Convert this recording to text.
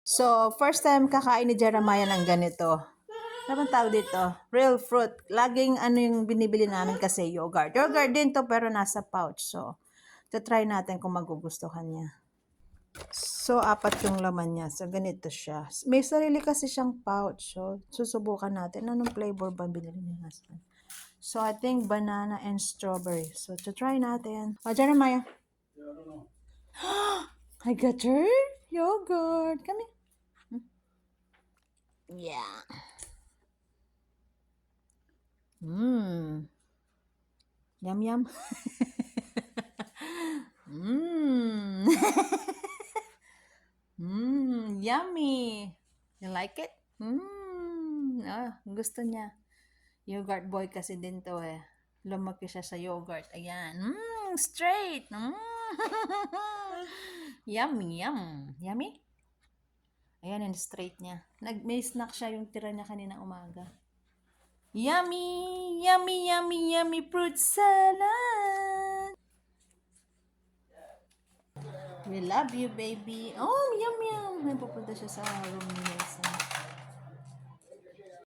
So, first time kakain ni Jeremiah ng ganito. Ano bang tawag dito? Real fruit. Laging ano yung binibili namin kasi yogurt. Yogurt din to pero nasa pouch. So, try natin kung magugustuhan niya. So, 4 yung laman niya. So, ganito siya. May sarili kasi siyang pouch. So, susubukan natin. Anong flavor ba binili ni husband? So, I think banana and strawberry. So, try natin. Oh, Jeremiah. Yeah, I don't know. I got her yogurt. Come here. Yeah. Mmm. Yum, yum. Mmm. Mmm. Yummy. You like it? Mmm. Ah, gusto niya. Yogurt boy kasi din to eh. Lumaki siya sa yogurt. Ayan. Mmm. Straight. Mmm. Yummy, yum. Yummy? Ayan, yung straight niya. May snack siya yung tira niya kanina umaga. Yummy, yummy, yummy, yummy fruit salad. We love you, baby. Oh, yum, yum. May pupunta siya sa room ni Nelson.